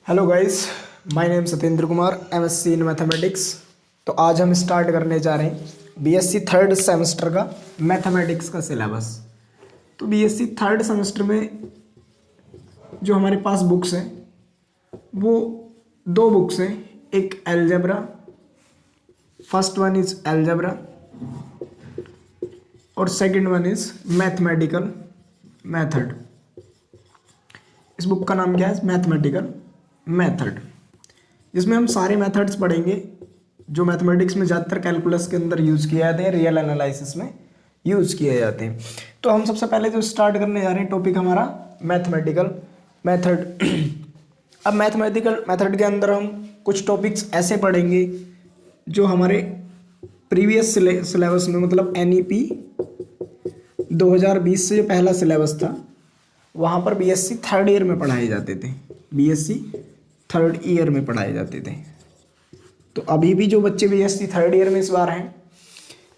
Hello guys, my name Satyendra Kumar, MSc in mathematics. तो आज हम स्टार्ट करने जा रहे हैं बीएससी थर्ड सेमेस्टर का मैथमेटिक्स का सिलेबस। तो बीएससी थर्ड सेमेस्टर में जो हमारे पास बुक्स हैं वो दो बुक्स हैं। एक algebra, first one is algebra और second one is mathematical method. इस बुक का नाम क्या है? मैथमेटिकल मेथड, जिसमें हम सारे मेथड्स पढ़ेंगे जो मैथमेटिक्स में ज़्यादातर कैलकुलस के अंदर यूज़ किए जाते हैं, रियल एनालिसिस में यूज़ किए जाते हैं। तो हम सबसे पहले जो स्टार्ट करने जा रहे हैं टॉपिक हमारा मैथमेटिकल मेथड। अब मैथमेटिकल मेथड के अंदर हम कुछ टॉपिक्स ऐसे पढ़ेंगे जो हमारे प्रीवियस सिलेबस में, मतलब NEP 2020 से जो पहला सिलेबस था वहाँ पर बीएससी थर्ड ईयर में पढ़ाए जाते थे। बीएससी थर्ड ईयर में पढ़ाए जाते थे। तो अभी भी जो बच्चे बीएससी थर्ड ईयर में इस बार हैं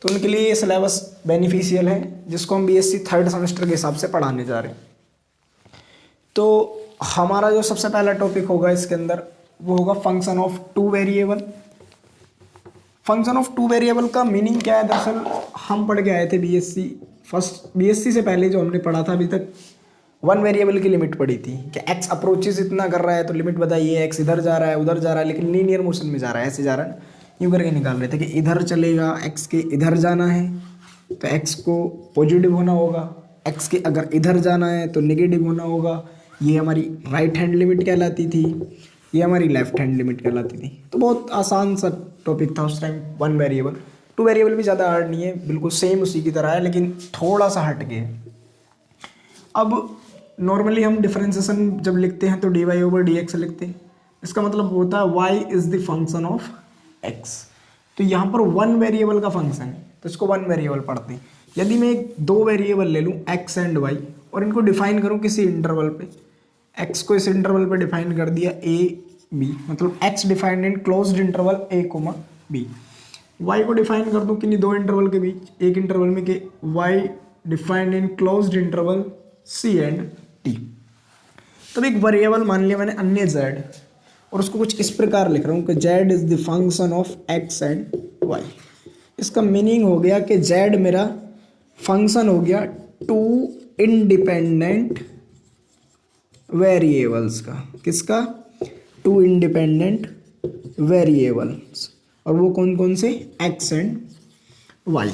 तो उनके लिए ये सिलेबस बेनिफिशियल है, जिसको हम बीएससी थर्ड सेमेस्टर के हिसाब से पढ़ाने जा रहे हैं। तो हमारा जो सबसे पहला टॉपिक होगा इसके अंदर वो होगा function of two variable. Function of two variable का मीनिंग क्या है? दरअसल हम पढ़ के आए थे बीएससी से पहले जो हमने पढ़ा था अभी तक वन वेरिएबल की लिमिट पड़ी थी कि एक्स अप्रोचेस इतना कर रहा है तो लिमिट बताइए, एक्स इधर जा रहा है उधर जा रहा है, लेकिन लीनियर मोशन में जा रहा है, ऐसे जा रहा है, यूँ करके निकाल रहे थे कि इधर चलेगा, एक्स के इधर जाना है तो एक्स को पॉजिटिव होना होगा, एक्स के अगर इधर जाना है तो नेगेटिव होना होगा। ये हमारी राइट हैंड लिमिट कहलाती थी, ये हमारी लेफ्ट हैंड लिमिट कहलाती थी। तो बहुत आसान सा टॉपिक था उस time one variable. Two variable भी ज़्यादा हार्ड नहीं है, बिल्कुल सेम उसी की तरह है, लेकिन थोड़ा सा हट के। अब नॉर्मली हम डिफरेंशिएशन जब लिखते हैं तो dy/dx लिखते हैं। इसका मतलब होता है y is the function of x। तो यहाँ पर वन वेरिएबल का फंक्शन है तो इसको वन वेरिएबल पढ़ते हैं। यदि मैं एक दो वेरिएबल ले लूँ x एंड y और इनको डिफाइन करूँ किसी इंटरवल पे, x को इस इंटरवल पे डिफाइन कर दिया a b, मतलब x defined in closed interval a, b। y को डिफाइन कर दूँ किन्हीं दो इंटरवल के बीच, एक इंटरवल में कि y defined in closed interval c and t। तब एक वेरिएबल मान लिया मैंने अन्य z और उसको कुछ इस प्रकार लिख रहा हूँ कि z is the function of x and y। इसका मीनिंग हो गया कि z मेरा फंक्शन हो गया टू इंडिपेंडेंट वेरिएबल्स का। किसका? Two independent variables. और वो कौन कौन से? x and y।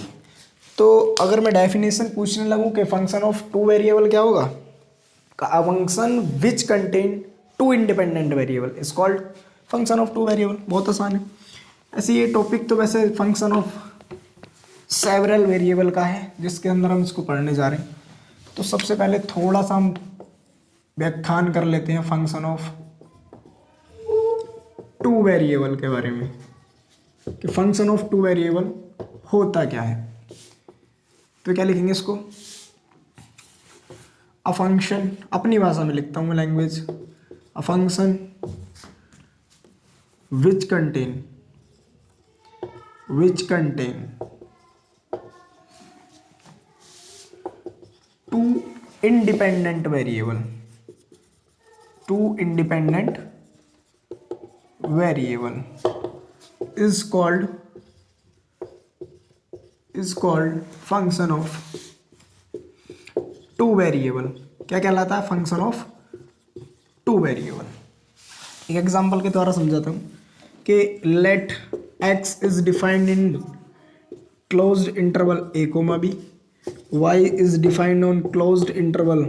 तो अगर मैं डेफिनेशन पूछने लगूँ कि फंक्शन ऑफ टू वेरिएबल क्या होगा? A function which contain two independent variable is called function of two variable। बहुत आसान है। ऐसे ये टॉपिक तो वैसे फंक्शन ऑफ सेवरल वेरिएबल का है जिसके अंदर हम इसको पढ़ने जा रहे हैं। तो सबसे पहले थोड़ा सा हम व्याख्यान कर लेते हैं फंक्शन ऑफ टू वेरिएबल के बारे में कि फंक्शन ऑफ टू वेरिएबल होता क्या है। तो क्या लिखेंगे इसको? अ फंक्शन, अपनी भाषा में लिखता हूँ मैं language, a function which contain two independent variable, is called function of two variable. क्या कहलाता है? Function of two variable. एक एग्जांपल के द्वारा समझाता हूँ कि let x is defined in closed interval a, b, y is defined on closed interval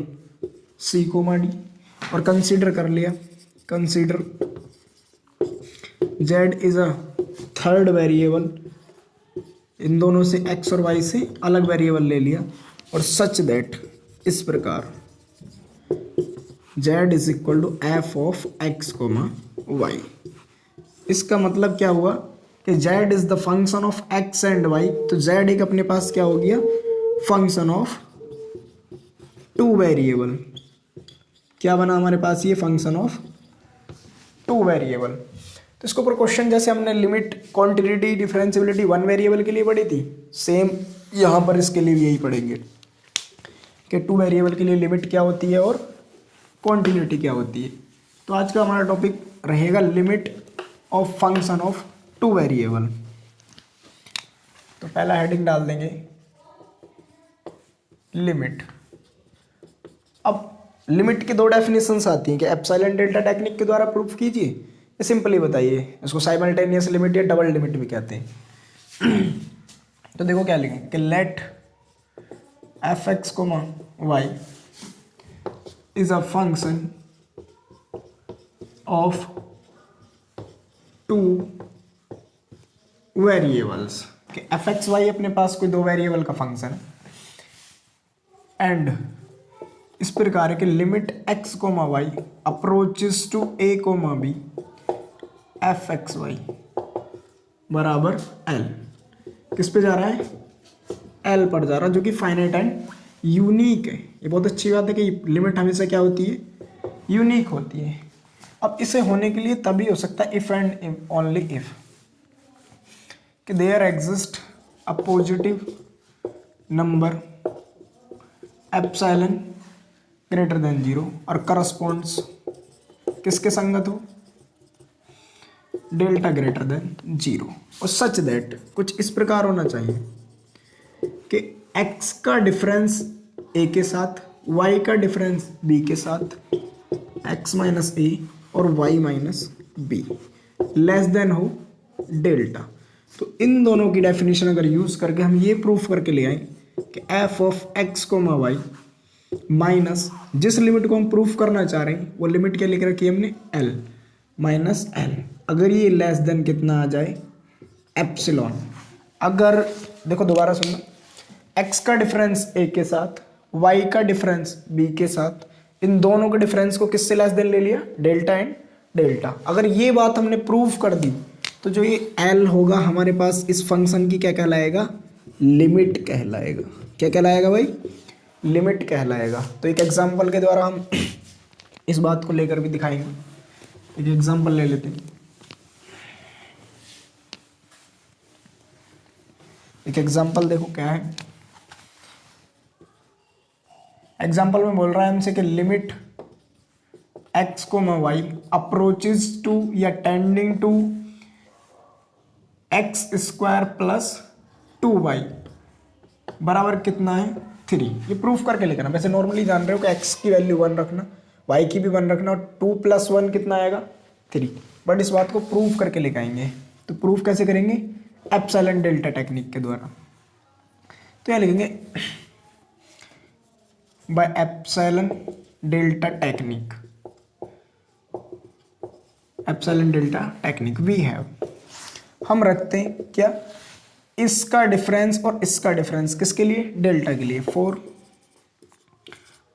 c, d। और कंसीडर कर लिया, consider z is a third variable. इन दोनों से x और y से अलग वेरिएबल ले लिया और सच दैट, इस प्रकार z is equal to f of x, y। इसका मतलब क्या हुआ कि z is the function of x and y। तो z एक अपने पास क्या हो गया? Function of two variable. क्या बना हमारे पास? ये फंक्शन ऑफ टू वेरिएबल। तो इसके ऊपर क्वेश्चन जैसे हमने limit, quantity, differentiability one variable के लिए पढ़ी थी, सेम यहाँ पर इसके लिए भी यही पढ़ेंगे कि टू वेरिएबल के लिए लिमिट क्या होती है और क्वांटिटी क्या होती है। तो आज का हमारा टॉपिक रहेगा limit of function of two variable. तो पहला हेडिंग डाल देंगे लिमिट। अब लिमिट की दो डेफिनेशंस आती हैं कि एप्सिलॉन डेल्टा टेक्निक के द्वारा प्रूफ कीजिए या सिंपली बताइए। इसको साइमल्टेनियस लिमिट या डबल लिमिट भी कहते हैं। तो देखो क्या लिखेंगे कि let F X comma Y is a function of two variables, कि एफ एक्स वाई अपने पास कोई दो वेरिएबल का फंक्शन है एंड इस प्रकार के limit x comma Y approaches to A comma B F x Y बराबर एल। किस पे जा रहा है? एल पर जा रहा है, जो कि फाइनाइट एंड यूनिक है। ये बहुत अच्छी बात है कि लिमिट हमेशा क्या होती है? यूनिक होती है। अब इसे होने के लिए तभी हो सकता है इफ एंड ओनली इफ कि there exist a positive number epsilon greater than 0 और करस्पॉन्ड्स किसके संगत हो? डेल्टा ग्रेटर देन 0 और सच दैट कुछ इस प्रकार होना चाहिए कि x का डिफरेंस a के साथ, y का डिफरेंस b के साथ, x माइनस a और y minus b less than हो डेल्टा। तो इन दोनों की डेफिनेशन अगर यूज करके हम ये प्रूफ करके ले आए कि f of x comma y minus जिस लिमिट को हम प्रूफ करना चाह रहे हैं वो लिमिट क्या लिख रखी है हमने? l minus l। अगर ये लेस देन कितना आ जाए? एप्सिलॉन। अगर देखो दोबारा सुनना, x का डिफरेंस a के साथ, y का डिफरेंस b के साथ, इन दोनों के डिफरेंस को किससे लेस देन ले लिया? Delta and delta. अगर ये बात हमने प्रूव कर दी तो जो ये l होगा हमारे पास इस फंक्शन की क्या कहलाएगा? लिमिट कहलाएगा। क्या कहलाएगा भाई? लिमिट कहलाएगा। तो एक एग्जांपल के द्वारा हम इस बात को लेकर भी दिखाएंगे। एक एग्जांपल ले लेते हैं। एक एग्जांपल देखो क्या है। एग्जांपल में बोल रहा है हमसे कि limit x comma Y approaches to या tending to x square plus 2y बराबर कितना है? 3। ये प्रूफ करके लिखना। वैसे नॉर्मली जान रहे हो कि x की वैल्यू 1 रखना, y की भी 1 रखना और 2 + 1 कितना आएगा? 3। बट इस बात को प्रूफ करके लिखाएंगे। तो प्रूफ कैसे करेंगे? एप्सिलॉन डेल्टा टेक्निक के द्वारा। तो यह लिखेंगे by epsilon delta technique. Epsilon delta technique we have, हम रखते हैं क्या? इसका डिफरेंस और इसका डिफरेंस किसके लिए? डेल्टा के लिए। For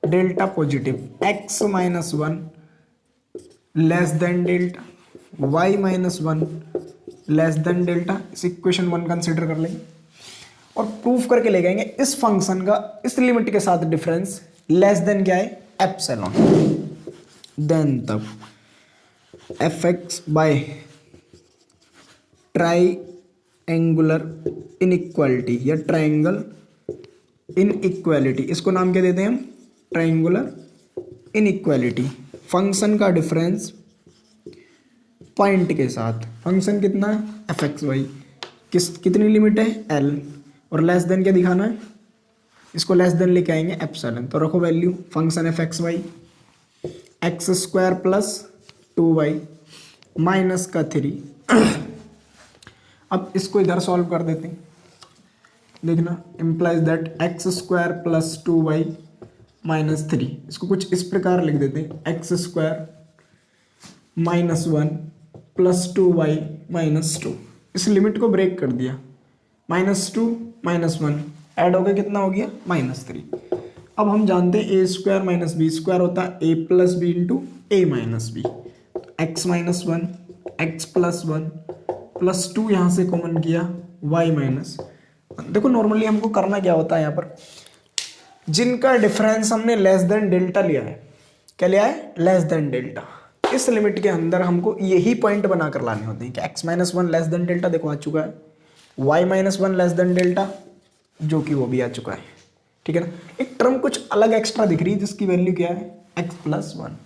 delta positive x minus 1 less than delta, y minus 1 less than delta. इस इक्वेशन 1 कंसिडर कर लेंगे और प्रूफ करके ले जाएंगे इस फंक्शन का इस लिमिट के साथ डिफरेंस लेस देन क्या है? एप्सिलॉन। देन तब F X by triangular inequality या ट्राइंगल इनइक्वालिटी, इसको नाम क्या देते हैं हम? Triangular inequality. फंक्शन का डिफरेंस पॉइंट के साथ। फंक्शन कितना है? F x Y. कितनी लिमिट है? एल। और लेस देन क्या दिखाना है? इसको लेस देन लेके आएंगे एप्सिलॉन। तो रखो value function F x Y X square plus 2y minus का 3। अब इसको इधर सॉल्व कर देते हैं। देखना implies that x square plus 2y minus 3। इसको कुछ इस प्रकार लिख देते हैं, x square minus 1 plus 2y minus 2। इस लिमिट को ब्रेक कर दिया। -2 -1 ऐड हो गया, कितना हो गया? -3। अब हम जानते हैं A square minus B square होता है A plus B into A minus B. X minus 1 x plus 1 plus 2 यहाँ से कॉमन किया y माइनस। देखो नॉर्मली हमको करना क्या होता है यहाँ पर, जिनका डिफरेंस हमने लेस देन डेल्टा लिया है, क्या लिया है? Less than delta. इस लिमिट के अंदर हमको यही पॉइंट बना कर लाने होते हैं कि x minus 1 less than delta, देखो आ चुका है, y minus 1 less than delta, जो कि वो भी आ चुका है। ठीक है ना। एक टर्म कुछ अलग एक्स्ट्रा दिख रही है जिसकी वैल्यू क्या है? x plus 1।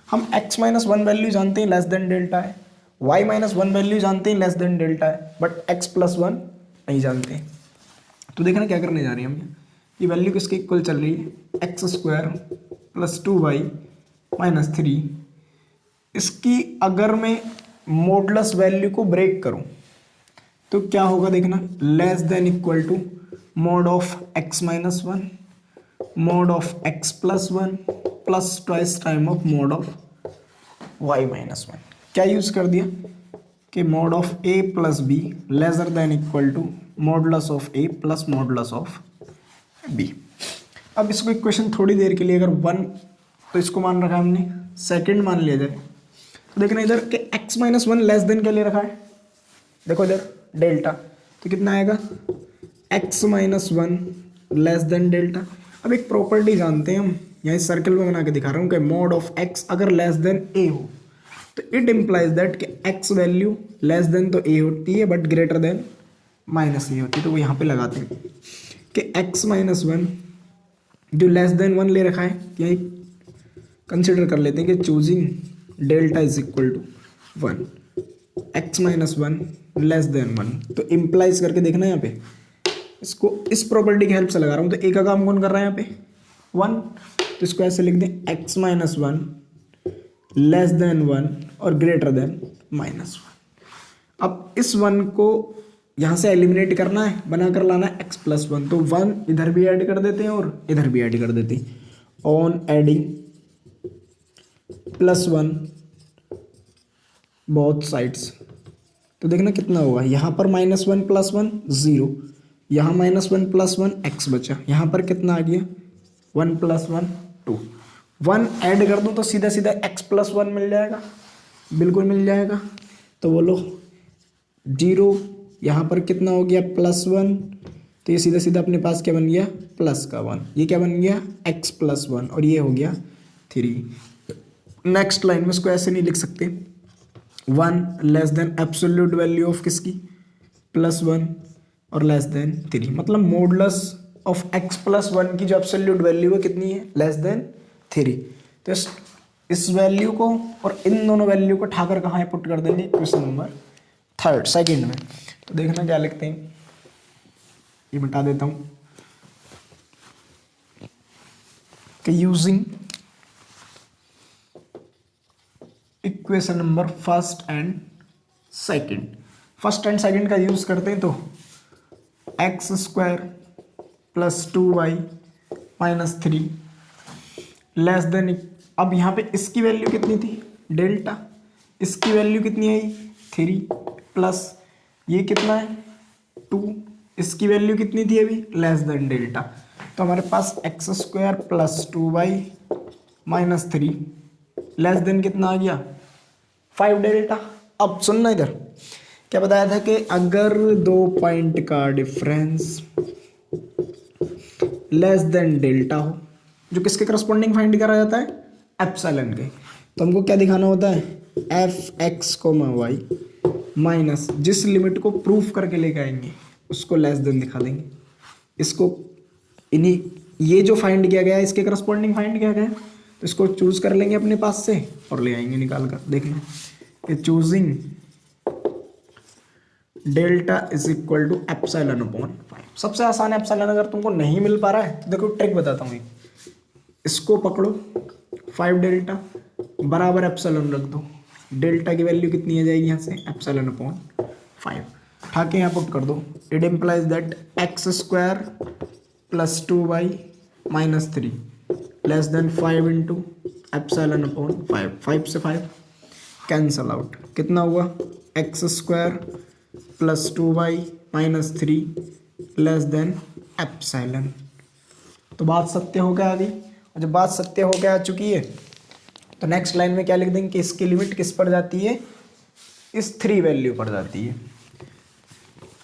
हम x माइनस वन वैल्यू जानते हैं लेस देन डेल्टा है, y माइनस वन वैल्यू जानते हैं लेस देन डेल्टा है, बट x प्लस वन नहीं जानते। तो देखना क्या करने जा रहे हैं हम, ये वैल्यू किसके इक्वल चल रही है, x square plus 2y minus 3। इसकी अगर मैं मॉडुलस वैल्यू को ब्रेक करूं तो क्या होगा देखना, less than equal to mod of x minus one mod of x plus one plus twice time of mod of y minus one. क्या यूज कर दिया कि mod of a plus B lesser than equal to modulus of a plus modulus of b। अब इसको equation थोड़ी देर के लिए अगर वन, तो इसको मान रखा है हमने सेकंड मान लिया जाए, तो देखना इधर कि x minus one less than क्या ले रखा है, देखो इधर डेल्टा, तो कितना आएगा x minus one less then delta. अब एक प्रॉपर्टी जानते हैं हम, यहाँ इस सर्कल में बना के दिखा रहा हूँ कि मॉड ऑफ x अगर लेस देन a हो तो इट इम्प्लाइज दैट कि x वैल्यू लेस देन तो a होती है but greater than minus a होती है। तो वो यहाँ पे लगाते हैं कि x माइनस वन जो लेस देन वन ले रखा है, यही कंसिडर कर लेते हैं कि choosing delta is equal to one, X minus one less than one. तो इम्प्लाइज करके देखना यहाँ पे, इसको इस प्रॉपर्टी की हेल्प से लगा रहा हूँ, तो ए का काम कौन कर रहा है यहाँ पे, वन, तो इसको ऐसे लिख दें x minus one less than one और ग्रेटर देन माइनस वन। अब इस वन को यहाँ से एलिमिनेट करना है, बना कर लाना है एक्स प्लस वन, तो वन इधर भी ऐड कर देते हैं और इधर भी ऐड कर देते हैं, on adding plus one both sides. तो देखना कितना होगा, यहाँ पर minus one plus one zero, यहाँ minus one plus one x बचा, यहाँ पर कितना आ गया one plus one two. One add कर दूँ तो सीधा सीधा एक्स प्लस वन मिल जाएगा, बिल्कुल मिल जाएगा। तो बोलो जीरो, यहाँ पर कितना हो गया प्लस वन, तो ये सीधा सीधा अपने पास क्या बन गया प्लस का वन, ये क्या बन गया एक्स प्लस वन और ये हो गया थ्री। नेक्स्ट लाइन में इसको ऐसे नहीं लिख सकते, one less then absolute value of किसकी प्लस वन और लेस देन थ्री, मतलब modulus of x plus one की जो एब्सोल्यूट वैल्यू है कितनी है लेस देन थ्री। तो इस वैल्यू को और इन दोनों वैल्यू को ठाकर कहाँ है पुट कर देंगे, क्वेश्चन नंबर थर्ड सेकंड में। तो देखना क्या लिखते हैं, ये मिटा देता हूँ कि using equation number first and second का यूज करते हैं, तो X square plus two Y minus three less than, अब यहाँ पे इसकी वैल्यू कितनी थी डेल्टा, इसकी वैल्यू कितनी आई थ्री, प्लस ये कितना है टू, इसकी वैल्यू कितनी थी अभी लेस देन डेल्टा। तो हमारे पास x square plus two Y minus three less than कितना आ गया फाइव डेल्टा। अब सुनना इधर क्या बताया था कि अगर दो पॉइंट का डिफरेंस लेस देन डेल्टा हो, जो किसके करस्पॉन्डिंग फाइंड करा जाता है एप्सिलॉन के, तो हमको क्या दिखाना होता है F X comma Y minus जिस लिमिट को प्रूफ करके लेके आएंगे उसको लेस देन दिखा देंगे। इसको इन्हीं ये जो फाइंड किया गया है इसके करस्पॉन्डिंग फाइंड किया गया है, तो इसको चूज कर लेंगे अपने पास से और ले आएंगे निकाल कर। देख लें कि choosing delta is equal to epsilon upon five. सबसे आसान है एप्सिलॉन, अगर तुमको नहीं मिल पा रहा है तो देखो ट्रिक बताता हूँ, इसको पकड़ो फाइव डेल्टा बराबर एप्सिलॉन रख दो, डेल्टा की वैल्यू कितनी आ जाएगी यहाँ से एप्सिलॉन अपॉन फाइव, उठा के यहाँ पुट कर दो। It implies that x square plus two Y minus three less than five into epsilon upon five, five से फाइव कैंसल आउट, कितना हुआ x square plus two Y minus three less than epsilon. तो बात सत्य हो गया आ गई, और जब बात सत्य हो गया आ चुकी है तो नेक्स्ट लाइन में क्या लिख देंगे कि इसकी लिमिट किस पर जाती है, इस थ्री वैल्यू पर जाती है।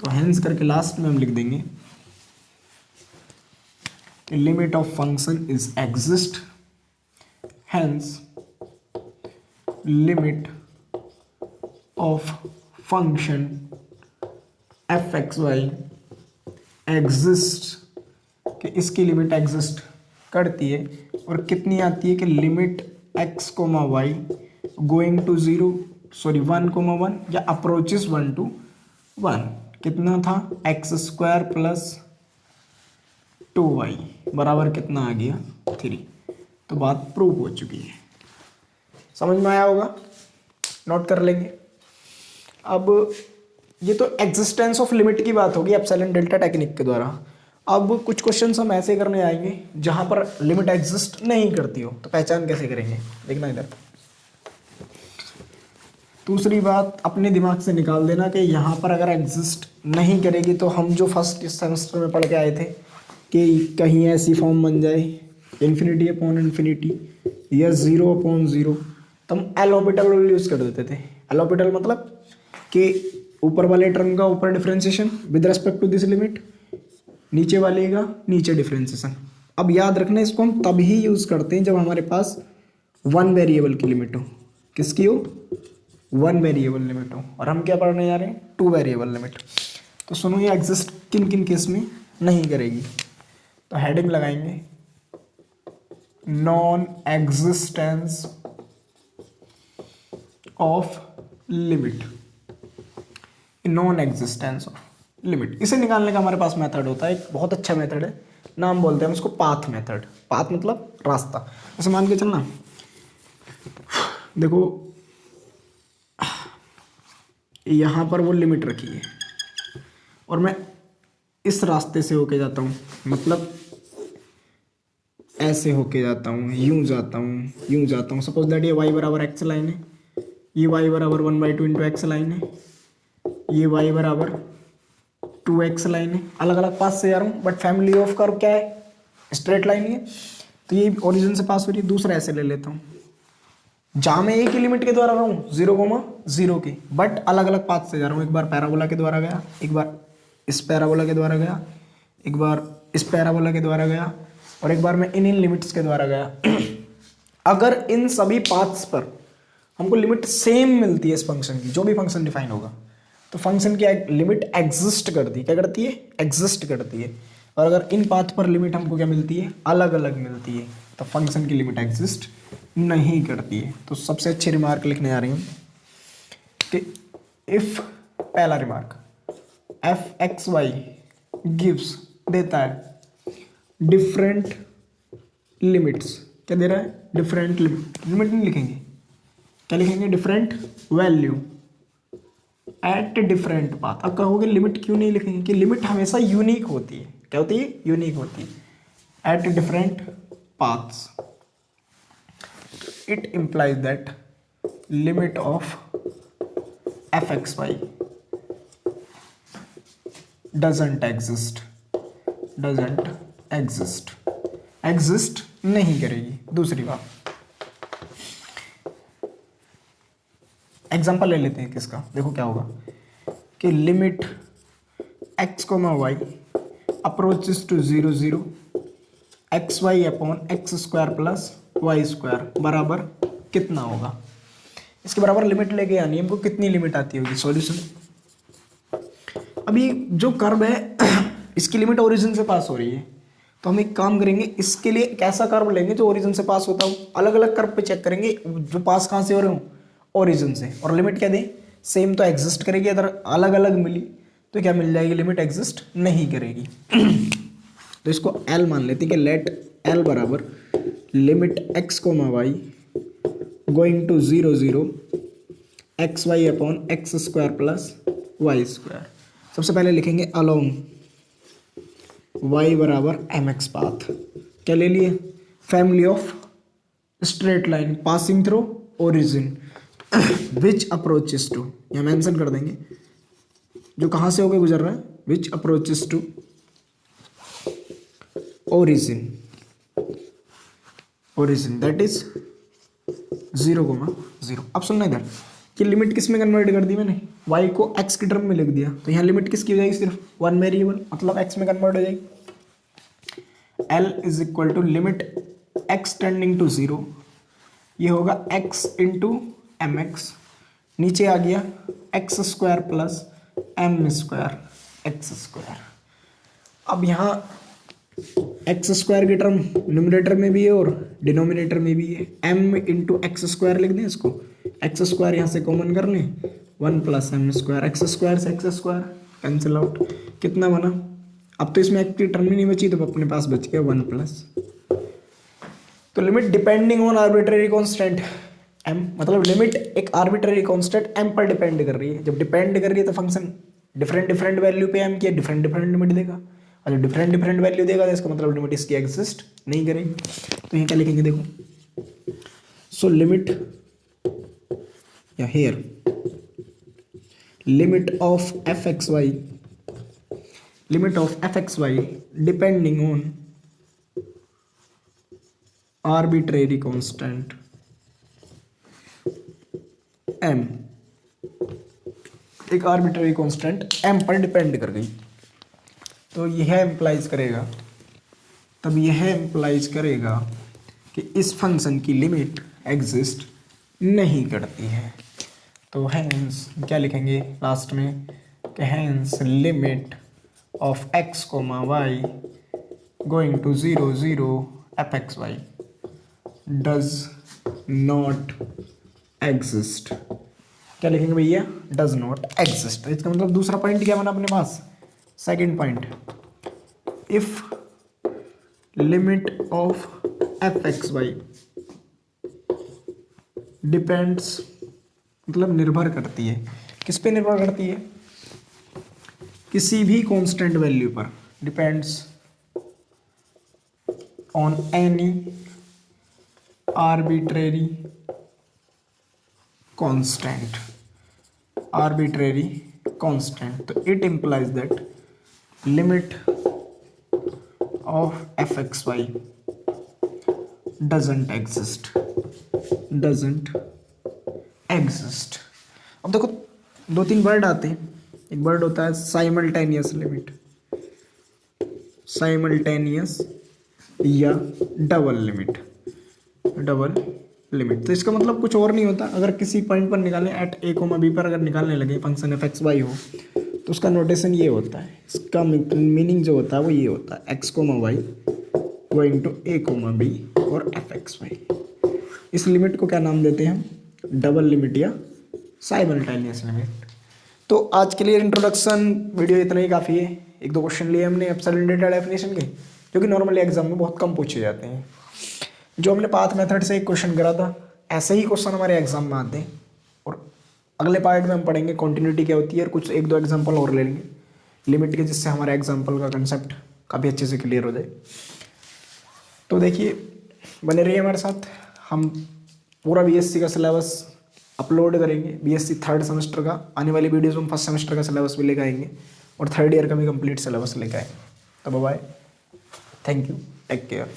तो हेंस करके लास्ट में हम लिख देंगे कि limit of function is exist, hence limit of function F x y exist, कि इसकी लिमिट एग्जिस्ट करती है और कितनी आती है कि limit x comma y going to 0 sorry 1,1 या अप्रोचेस 1 to 1 कितना था एक्स स्क्वायर प्लस 2y बराबर कितना आ गया 3। तो बात प्रूव हो चुकी है। समझ में आया होगा, नोट कर लेंगे। अब ये तो एग्जिस्टेंस ऑफ लिमिट की बात होगी एप्सिलॉन डेल्टा टेक्निक के द्वारा। अब कुछ क्वेश्चंस हम ऐसे करने आएंगे जहां पर लिमिट एग्जिस्ट नहीं करती हो, तो पहचान कैसे करेंगे देखना इधर। दूसरी बात अपने दिमाग से निकाल देना कि यहाँ पर अगर एग्जिस्ट नहीं करेगी तो हम जो फर्स्ट सेमेस्टर में पढ़ के आए थे कि कहीं ऐसी फॉर्म बन जाए इन्फिनिटी अपॉन इन्फिनिटी या 0/0, तो हम एल ऑर्बिटल यूज़ कर देते थे। एल ऑर्बिटल मतलब कि ऊपर वाले टर्म का ऊपर differentiation with respect to this limit, नीचे वाले का नीचे डिफरेंशिएशन। अब याद रखना इसको हम तभी यूज़ करते हैं जब हमारे पास वन वेरिएबल की लिमिट हो। किसकी हो? वन वेरिएबल लिमिट हो। और हम क्या पढ़ने जा रहे हैं? Two variable limit. तो सुनो ये एग्जिस्ट किन किन केस में नहीं करेगी। तो हेडिंग लगाएंगे non existence of limit, non existence of limit. इसे निकालने का हमारे पास मेथड होता है, एक बहुत अच्छा मेथड है, नाम बोलते हैं उसको पाथ मेथड। पाथ मतलब रास्ता। जैसे मान के चलना, देखो यहाँ पर वो लिमिट रखी है और मैं इस रास्ते से होके जाता हूँ, मतलब ऐसे होके जाता हूँ, यूं जाता हूँ, यूं जाता हूँ। सपोज दैट ये y बराबर x लाइन है, ये y बराबर 1/2 इंटू एक्स लाइन है, ये y बराबर 2x लाइन है। अलग अलग पास से जा रहा हूँ बट फैमिली ऑफ कर्व क्या है? स्ट्रेट लाइन ही है। तो ये ओरिजिन से पास हो रही है। दूसरा ऐसे ले लेता हूँ जहाँ मैं एक ही लिमिट के द्वारा रहा हूँ 0,0 के, बट अलग अलग पाथ से जा रहा हूँ। एक बार पैराबोला के द्वारा गया, एक बार इस पैराबोला के द्वारा गया, एक बार इस पैराबोला के द्वारा गया और एक बार मैं इन लिमिट्स के द्वारा गया। अगर इन सभी पाथ्स पर हमको लिमिट सेम मिलती है इस फंक्शन की, जो भी फंक्शन डिफाइन होगा, तो फंक्शन की लिमिट एग्जिस्ट करती है। क्या करती है? एग्जिस्ट करती है। और अगर इन पाथ पर लिमिट हमको क्या मिलती है? अलग अलग मिलती है, तो फंक्शन की लिमिट एग्जिस्ट नहीं करती है। तो सबसे अच्छी रिमार्क लिखने जा रही हूँ कि इफ, पहला remark, f x y gives देता है डिफरेंट लिमिट्स। क्या दे रहा है? Different limit. लिमिट नहीं लिखेंगे, क्या लिखेंगे? Different value at different path. अब कहोगे लिमिट क्यों नहीं लिखेंगे? कि लिमिट हमेशा यूनिक होती है। क्या होती है? यूनिक होती है। At different paths it implies that limit of fxy doesn't exist नहीं करेगी। दूसरी बात, एग्जांपल ले लेते हैं किसका, देखो क्या होगा कि limit x, y approaches to 0,0 xy upon x square plus y square बराबर कितना होगा? इसके बराबर लिमिट लेके आनी है हमको। कितनी लिमिट आती होगी? सॉल्यूशन। अभी जो कर्व है इसकी लिमिट ओरिजिन से पास हो रही है, तो हम एक काम करेंगे, इसके लिए एक ऐसा कर्व लेंगे जो ओरिजिन से पास होता हो। अलग अलग कर्व पे चेक करेंगे जो पास कहाँ से हो रहे हो? ओरिजिन से। और लिमिट क्या दें? सेम तो एग्जिस्ट करेगी। अगर अलग अलग मिली तो क्या मिल जाएगी? लिमिट एग्जिस्ट नहीं करेगी। तो इसको एल मान लेते हैं कि लेट एल बराबर limit x comma y going to 0,0 x y upon x square plus y square. सबसे पहले लिखेंगे अलोंग वाई बराबर एम एक्स पाथ। क्या ले लिए? Family of straight line passing through origin which approaches to, यहाँ mention कर देंगे जो कहाँ से होकर गुजर रहा है, which approaches to origin that is 0,0। अब सुनना इधर कि लिमिट किस में कन्वर्ट कर दी मैंने? y को x की टर्म में लिख दिया, तो यहाँ लिमिट किसकी हो जाएगी? सिर्फ वन वेरिएबल, मतलब x में कन्वर्ट हो जाएगी। l is equal to limit x tending to 0, ये होगा x इंटू एम एक्स, नीचे आ गया x square plus m square x square. अब यहाँ एक्स स्क्वायर की टर्म न्यूमरेटर में भी है और डिनोमिनेटर में भी है, m इंटू एक्स स्क्वायर लिख दें इसको, एक्स स्क्वायर यहाँ से कॉमन कर लें, 1 plus m square, x square से एक्स स्क्वायर कैंसिल आउट, कितना बना, अब तो इसमें एक्स की टर्म ही नहीं बची तो अपने पास बच गया 1 प्लस। तो limit depending on arbitrary constant m, मतलब लिमिट एक आर्बिट्रेरी कॉन्स्टेंट m पर डिपेंड कर रही है। जब डिपेंड कर रही है तो फंक्शन डिफरेंट डिफरेंट वैल्यू पे m की डिफरेंट डिफरेंट लिमिट देगा, और जब डिफरेंट डिफरेंट वैल्यू देगा तो इसका मतलब लिमिट इसकी एग्जिस्ट नहीं करेगी। तो यहाँ क्या लिखेंगे देखो, सो लिमिट या here limit of f x y depending on arbitrary constant m, एक आर्बिट्रेरी कांस्टेंट m पर डिपेंड कर गई, तो यह इम्प्लाइज करेगा कि इस फंक्शन की लिमिट एग्जिस्ट नहीं करती है। तो हैंस क्या लिखेंगे लास्ट में कि hence limit of x, y going to 0 0 f x y does not exist. क्या लिखेंगे भैया, डज नॉट एग्जिस्ट। इसका मतलब दूसरा पॉइंट क्या बना अपने पास, second point, if limit of f x y depends, मतलब निर्भर करती है, किस पे निर्भर करती है, किसी भी कांस्टेंट वैल्यू पर, depends on any arbitrary constant, तो it implies that limit of fxy doesn't exist। अब देखो दो तीन वर्ड आते हैं, एक वर्ड होता है साइमल्टेनियस लिमिट, साइमल्टेनियस या डबल लिमिट। तो इसका मतलब कुछ और नहीं होता, अगर किसी पॉइंट पर निकालें एट a, b पर अगर निकालने लगे फंक्शन एफ एक्स वाई हो तो उसका नोटेशन ये होता है, इसका मीनिंग जो होता है वो ये होता है x, y going to a, b और एफ एक्स वाई। इस लिमिट को क्या नाम देते हैं हम, डबल लिमिट या साइमल्टेनियस लिमिट। तो आज के लिए इंट्रोडक्शन वीडियो इतना ही काफ़ी है। एक दो क्वेश्चन लिए हमने एप्सिलॉन डेल्टा डेफिनेशन के, जो कि नॉर्मली एग्जाम में बहुत कम पूछे जाते हैं। जो हमने पाथ मेथड से एक क्वेश्चन करा था, ऐसे ही क्वेश्चन हमारे एग्जाम में आते हैं। और अगले पार्ट में हम पढ़ेंगे क्वांटिटी क्या होती है, और कुछ एक दो एग्जांपल और ले लेंगे लिमिट के, जिससे हमारा एग्जांपल का कंसेप्ट काफ़ी अच्छे से क्लियर हो जाए। तो देखिए बने रहिए हमारे साथ, हम पूरा बीएससी का सिलेबस अपलोड करेंगे। बीएससी थर्ड सेमेस्टर का आने वाली वीडियोज़ में फर्स्ट सेमेस्टर का सिलेबस भी लेकर आएंगे और थर्ड ईयर का भी कंप्लीट सिलेबस लेकर आएंगे। तो bye, thank you, take care.